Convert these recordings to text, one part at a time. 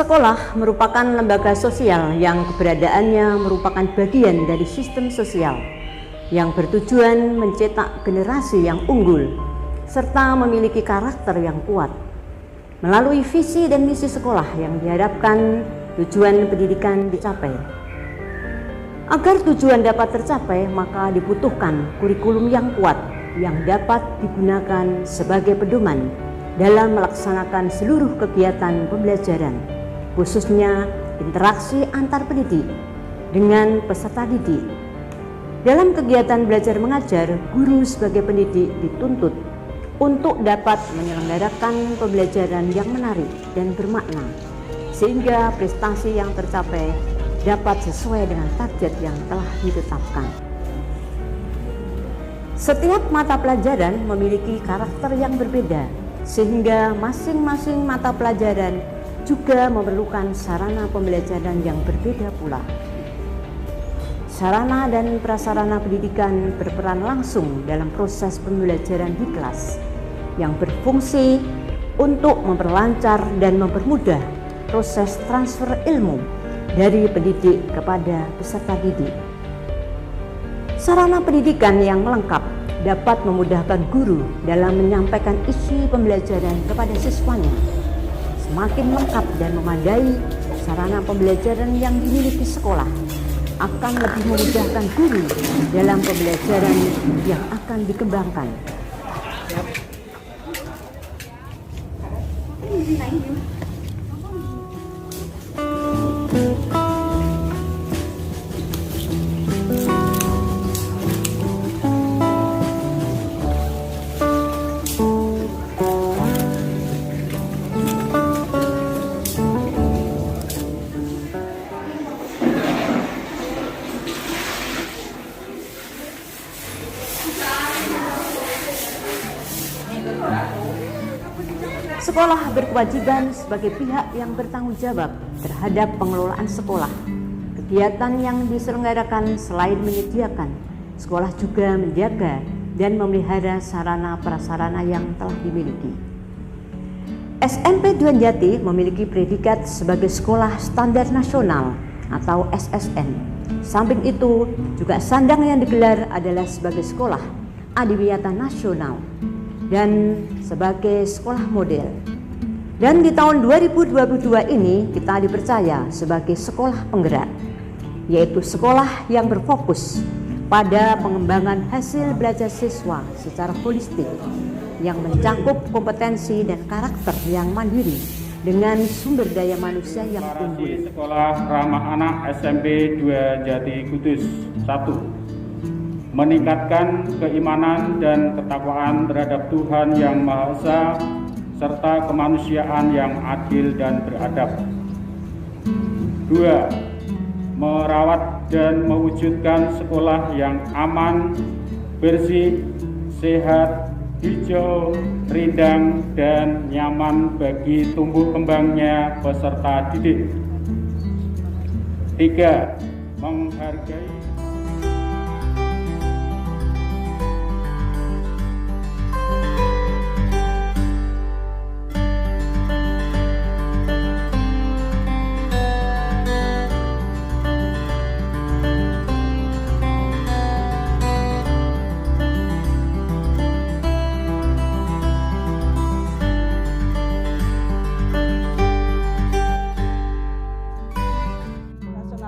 Sekolah merupakan lembaga sosial yang keberadaannya merupakan bagian dari sistem sosial yang bertujuan mencetak generasi yang unggul serta memiliki karakter yang kuat. Melalui visi dan misi sekolah yang diharapkan tujuan pendidikan dicapai. Agar tujuan dapat tercapai, maka dibutuhkan kurikulum yang kuat yang dapat digunakan sebagai pedoman dalam melaksanakan seluruh kegiatan pembelajaran, khususnya interaksi antar pendidik dengan peserta didik. Dalam kegiatan belajar mengajar, guru sebagai pendidik dituntut untuk dapat menyelenggarakan pembelajaran yang menarik dan bermakna, sehingga prestasi yang tercapai dapat sesuai dengan target yang telah ditetapkan. Setiap mata pelajaran memiliki karakter yang berbeda, sehingga masing-masing mata pelajaran juga memerlukan sarana pembelajaran yang berbeda pula. Sarana dan prasarana pendidikan berperan langsung dalam proses pembelajaran di kelas yang berfungsi untuk memperlancar dan mempermudah proses transfer ilmu dari pendidik kepada peserta didik. Sarana pendidikan yang lengkap dapat memudahkan guru dalam menyampaikan isi pembelajaran kepada siswanya. Semakin lengkap dan memadai sarana pembelajaran yang dimiliki sekolah akan lebih memudahkan guru dalam pembelajaran yang akan dikembangkan. Sekolah berkewajiban sebagai pihak yang bertanggung jawab terhadap pengelolaan sekolah. Kegiatan yang diselenggarakan selain menyediakan, sekolah juga menjaga dan memelihara sarana prasarana yang telah dimiliki. SMP Dwanjati memiliki predikat sebagai Sekolah Standar Nasional atau SSN. Samping itu, juga sandang yang digelar adalah sebagai Sekolah Adiwiyata Nasional dan sebagai sekolah model. Dan di tahun 2022 ini kita dipercaya sebagai sekolah penggerak, yaitu sekolah yang berfokus pada pengembangan hasil belajar siswa secara holistik yang mencakup kompetensi dan karakter yang mandiri dengan sumber daya manusia yang unggul. Sekolah Ramah Anak SMP Dwanjati Kudus 1. Meningkatkan keimanan dan ketakwaan terhadap Tuhan Yang Maha Esa serta kemanusiaan yang adil dan beradab. 2. Merawat dan mewujudkan sekolah yang aman, bersih, sehat, hijau, rindang, dan nyaman bagi tumbuh kembangnya peserta didik. 3. Menghargai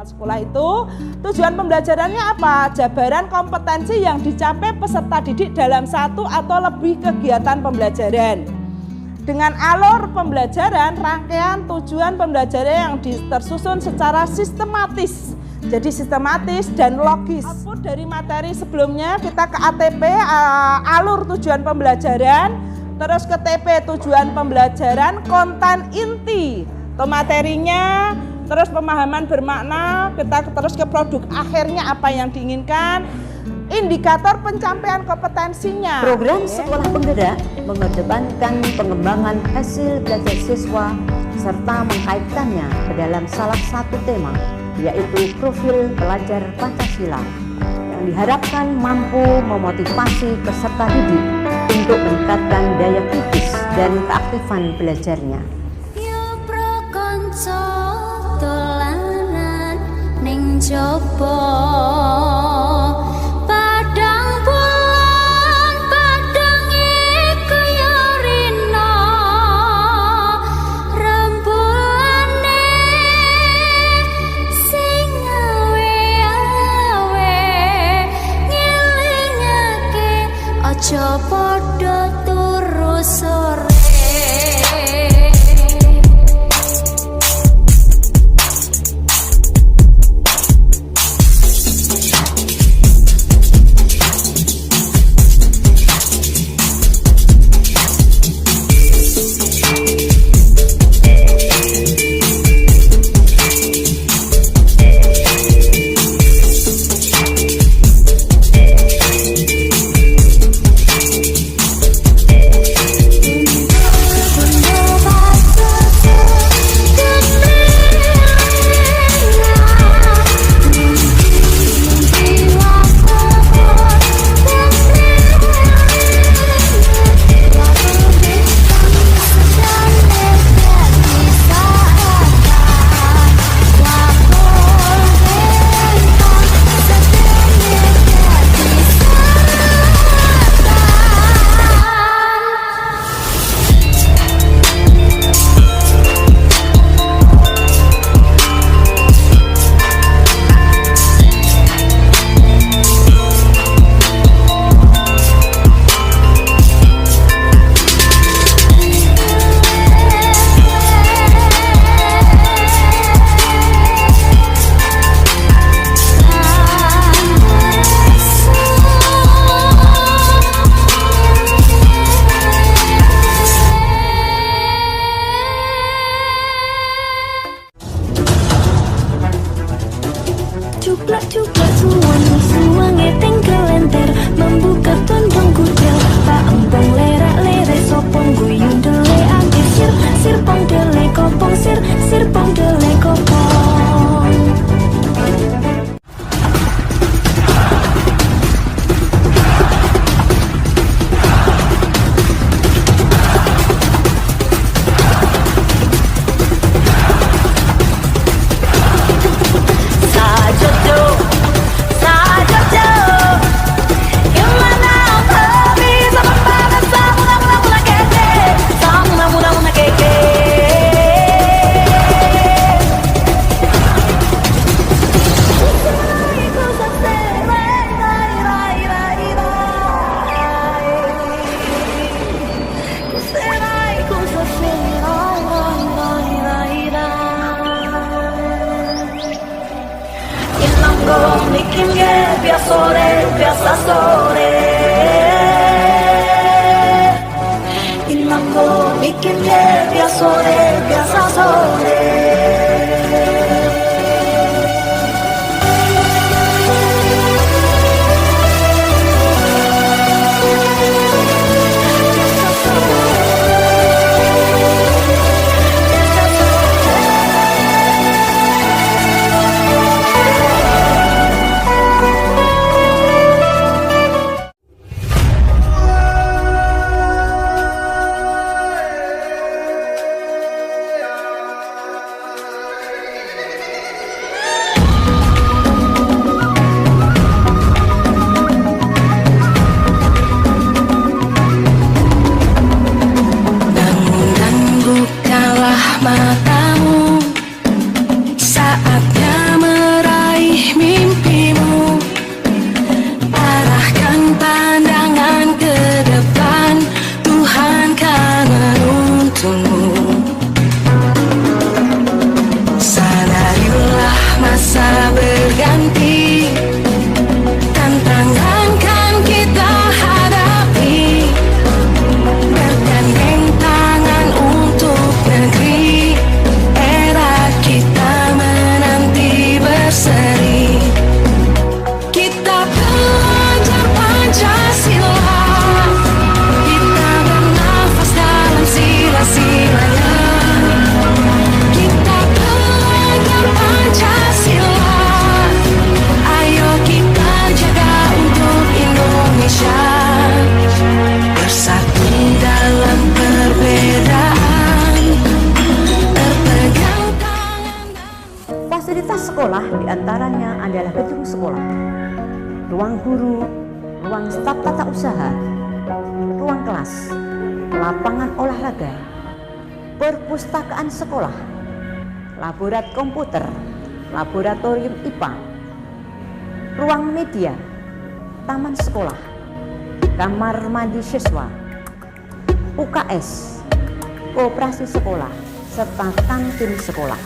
sekolah itu tujuan pembelajarannya apa? Jabaran kompetensi yang dicapai peserta didik dalam satu atau lebih kegiatan pembelajaran. Dengan alur pembelajaran, rangkaian tujuan pembelajaran yang tersusun secara sistematis. Jadi sistematis dan logis. Output dari materi sebelumnya kita ke ATP, alur tujuan pembelajaran, terus ke TP tujuan pembelajaran, konten inti atau materinya, terus pemahaman bermakna, kita terus ke produk akhirnya apa yang diinginkan, indikator pencapaian kompetensinya. Program Sekolah Penggerak mengedepankan pengembangan hasil belajar siswa serta mengkaitkannya ke dalam salah satu tema, yaitu profil pelajar Pancasila, yang diharapkan mampu memotivasi peserta didik untuk meningkatkan daya kritis dan keaktifan belajarnya. Yo pro konco mencoba padang bulan padang iku ya rina rembulane sing awe-awe ngilingake aja padha turu sore. Cuplak-cuplak suwange tinggal lenter membuka tondong kudel tak empong lerak-lere sopong guyung dele ati sir pong dele kopong sir pong dele kopong. Biasa sore Ilanggo bikinnya biasa sore sekolah diantaranya adalah gedung sekolah, ruang guru, ruang staf tata usaha, ruang kelas, lapangan olahraga, perpustakaan sekolah, laborat komputer, laboratorium IPA, ruang media, taman sekolah, kamar mandi siswa, UKS, koperasi sekolah, serta kantin sekolah.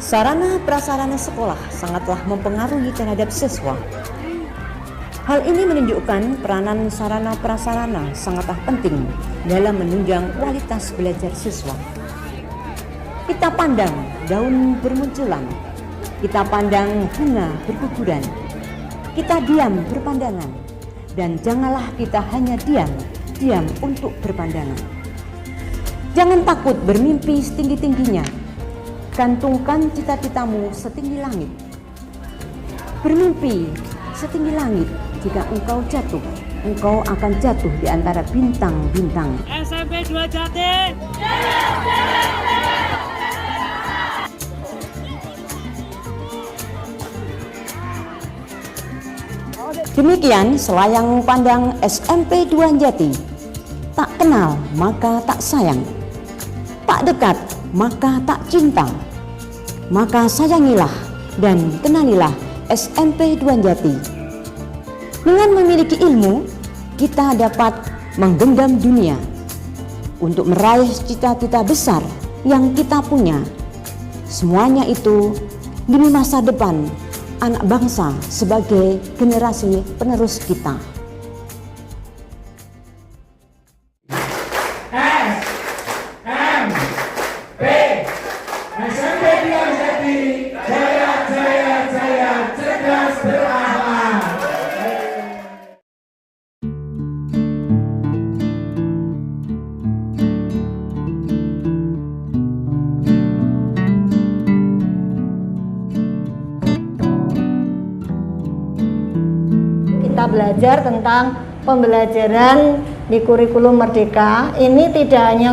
Sarana prasarana sekolah sangatlah mempengaruhi terhadap siswa. Hal ini menunjukkan peranan sarana prasarana sangatlah penting dalam menunjang kualitas belajar siswa. Kita pandang daun bermunculan, kita pandang bunga berguguran, kita diam berpandangan, dan janganlah kita hanya diam untuk berpandangan. Jangan takut bermimpi setinggi-tingginya. Gantungkan cita-citamu setinggi langit. Bermimpi setinggi langit. Jika engkau jatuh, engkau akan jatuh di antara bintang-bintang. SMP 2 Jati. Demikian selayang pandang SMP 2 Jati. Tak kenal maka tak sayang, tak dekat maka tak cinta. Maka sayangilah dan kenalilah SMP 2 Jati. Dengan memiliki ilmu, kita dapat menggenggam dunia untuk meraih cita-cita besar yang kita punya. Semuanya itu demi masa depan anak bangsa sebagai generasi penerus kita. SMP 2 Jati, jaya, jaya, jaya, cerdas berakhlak. Kita belajar tentang pembelajaran di kurikulum Merdeka. Ini tidak hanya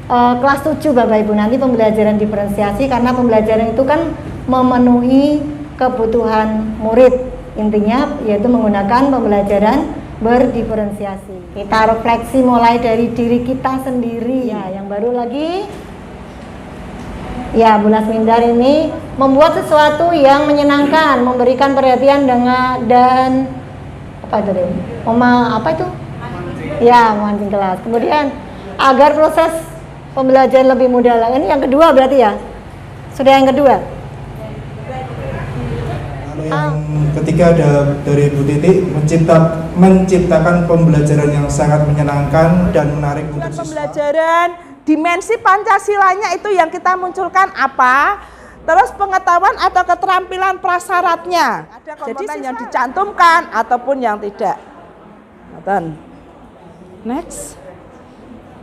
kelas 7 Bapak Ibu, nanti pembelajaran diferensiasi karena pembelajaran itu kan memenuhi kebutuhan murid. Intinya yaitu menggunakan pembelajaran berdiferensiasi. Kita refleksi mulai dari diri kita sendiri. Ya, yang baru lagi ya, Bu Lasmindar ini membuat sesuatu yang menyenangkan, memberikan perhatian dan apa itu? Apa itu? Ya, memancing kelas. Kemudian agar proses pembelajaran lebih mudah. Ini yang kedua berarti ya? Sudah yang kedua? Kalau yang ketiga ada dari Bu Titi, menciptakan pembelajaran yang sangat menyenangkan dan menarik untuk siswa. Pembelajaran dimensi Pancasilanya itu yang kita munculkan apa? Terus pengetahuan atau keterampilan prasyaratnya. Ada komponen yang dicantumkan ataupun yang tidak. Next.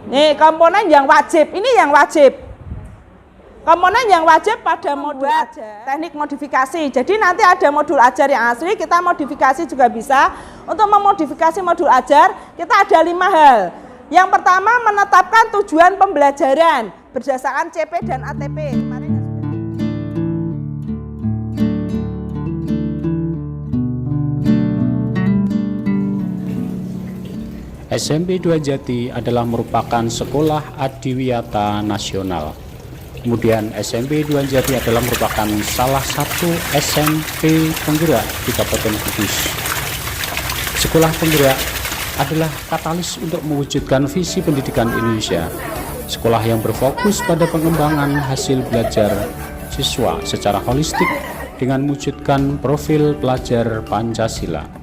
Nih komponen yang wajib, ini yang wajib. Komponen yang wajib pada modul ajar, teknik modifikasi. Jadi nanti ada modul ajar yang asli, kita modifikasi juga bisa. Untuk memodifikasi modul ajar, kita ada 5 hal. Yang pertama, menetapkan tujuan pembelajaran berdasarkan CP dan ATP. SMP 2 Jati adalah merupakan sekolah adiwiyata nasional. Kemudian SMP 2 Jati adalah merupakan salah satu SMP penggerak di Kabupaten Kudus. Sekolah penggerak adalah katalis untuk mewujudkan visi pendidikan Indonesia. Sekolah yang berfokus pada pengembangan hasil belajar siswa secara holistik dengan mewujudkan profil pelajar Pancasila.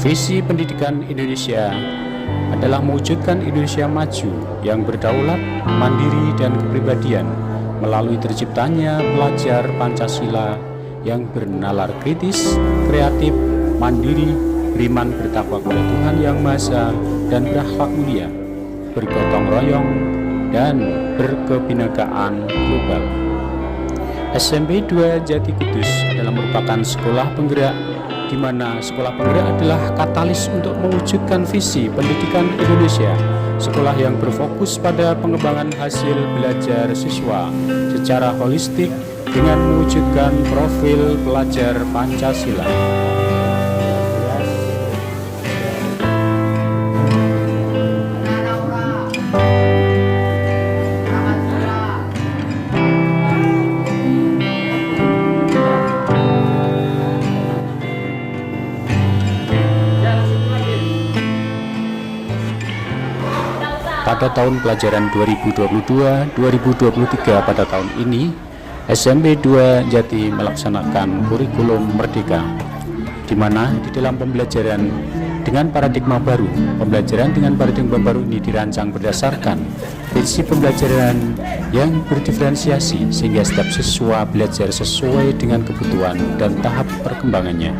Visi pendidikan Indonesia adalah mewujudkan Indonesia maju yang berdaulat, mandiri, dan kepribadian melalui terciptanya pelajar Pancasila yang bernalar kritis, kreatif, mandiri, beriman bertakwa kepada Tuhan Yang Maha Esa, dan berakhlak mulia, bergotong royong, dan berkebinekaan global. SMP 2 Jati Kudus adalah merupakan sekolah penggerak di mana sekolah penggerak adalah katalis untuk mewujudkan visi pendidikan Indonesia, sekolah yang berfokus pada pengembangan hasil belajar siswa secara holistik dengan mewujudkan profil pelajar Pancasila. Pada tahun pelajaran 2022-2023 pada tahun ini, SMP 2 Jati melaksanakan kurikulum Merdeka, di mana di dalam pembelajaran dengan paradigma baru, pembelajaran dengan paradigma baru ini dirancang berdasarkan prinsip pembelajaran yang berdiferensiasi sehingga setiap siswa belajar sesuai dengan kebutuhan dan tahap perkembangannya.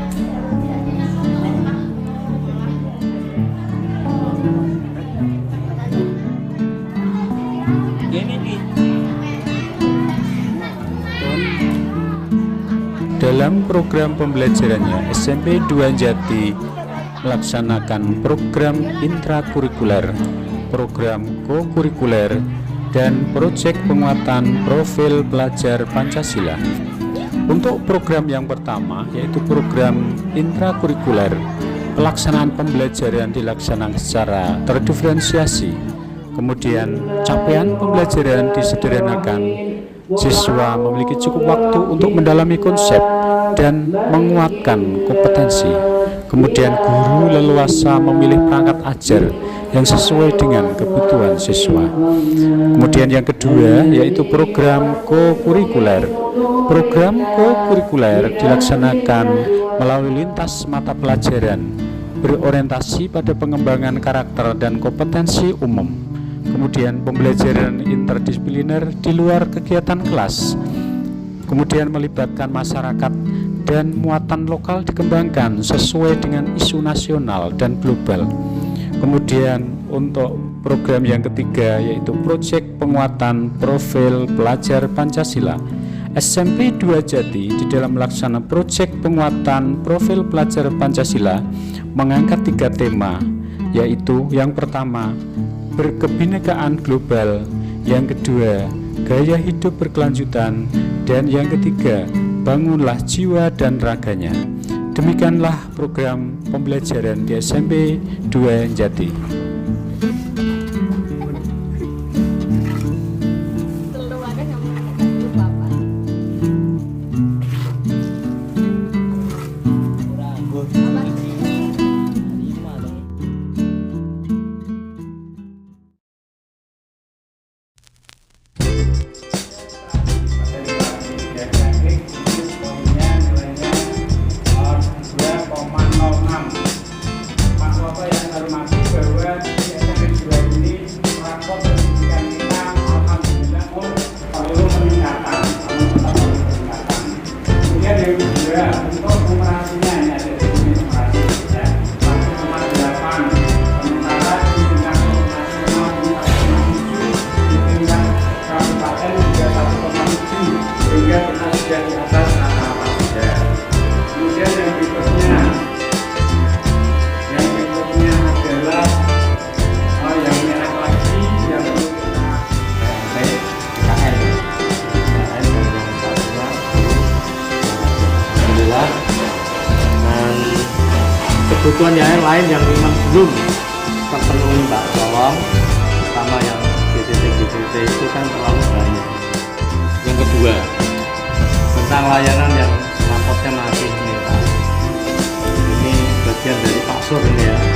Dalam program pembelajarannya, SMP 2 Jati melaksanakan program intrakurikuler, program kokurikuler, dan proyek penguatan profil pelajar Pancasila. Untuk program yang pertama, yaitu program intrakurikuler, pelaksanaan pembelajaran dilaksanakan secara terdiferensiasi. Kemudian, capaian pembelajaran disederhanakan. Siswa memiliki cukup waktu untuk mendalami konsep dan menguatkan kompetensi. Kemudian guru leluasa memilih perangkat ajar yang sesuai dengan kebutuhan siswa. Kemudian yang kedua yaitu program kokurikuler. Program kokurikuler dilaksanakan melalui lintas mata pelajaran berorientasi pada pengembangan karakter dan kompetensi umum. Kemudian pembelajaran interdisipliner di luar kegiatan kelas. Kemudian melibatkan masyarakat dan muatan lokal dikembangkan sesuai dengan isu nasional dan global. Kemudian untuk program yang ketiga yaitu proyek penguatan profil pelajar Pancasila. SMP 2 Jati di dalam melaksanakan proyek penguatan profil pelajar Pancasila mengangkat 3 tema, yaitu yang pertama berkebinekaan global, yang kedua gaya hidup berkelanjutan, dan yang ketiga bangunlah jiwa dan raganya. Demikianlah program pembelajaran di SMP 2 Jati. Kebutuhan yang lain yang memang belum terpenuhi Mbak, tolong, sama yang GTT itu kan terlalu banyak. Yang kedua, tentang layanan yang rapotnya masih ini Pak, ini bagian dari Pak Sur ini ya.